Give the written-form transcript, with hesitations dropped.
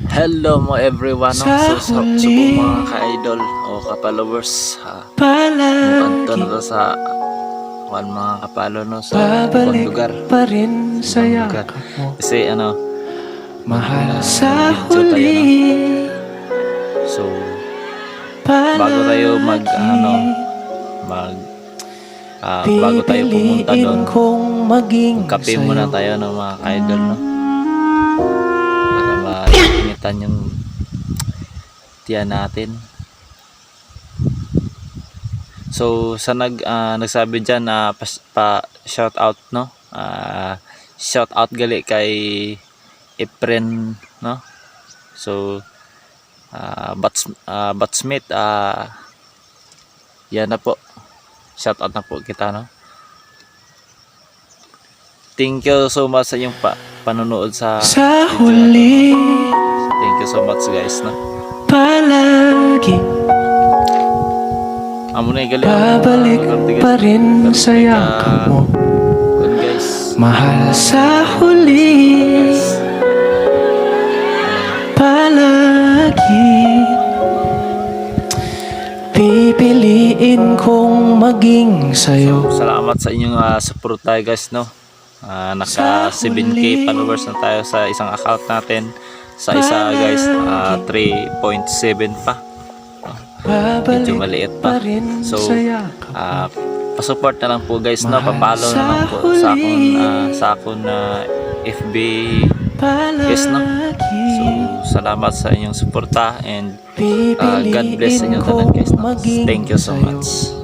Hello mo everyone, no? So mga ka-idol o ka-followers, mukanto na sa mga kapalo, no, sa ibang lugar, pa rin sa yakap mo. kasi Mahal sa video tayo, huli, no? So bago tayo mag bago tayo pumunta doon, kong maging kape sa'yo. muna tayo ng mga ka-idol, no, para mainitan yung tiyan natin. So sa nagsabi diyan na pa shout out, no, shout out gali kay Efren, no. So Batsmith, yan na po, shout out na po kita, no. Thank you so much sa inyong panonood sa video huli. na to. Thank you so much guys, no. Palagi Amo na gali, babalik pa rin sa yakap mo. good guys. Mahal sa huli, palagi pipiliin kong maging sa'yo. Salamat sa inyong support tayo guys, no. Naka 7k followers na tayo sa isang account natin. Sa isa guys, 3.7 pa. Medyo maliit pa. So pa-support na lang po guys, no. Pa-follow na lang po sa akong FB guys, no. So salamat sa inyong suporta and God bless sa inyong tanan guys, no. Thank you so much.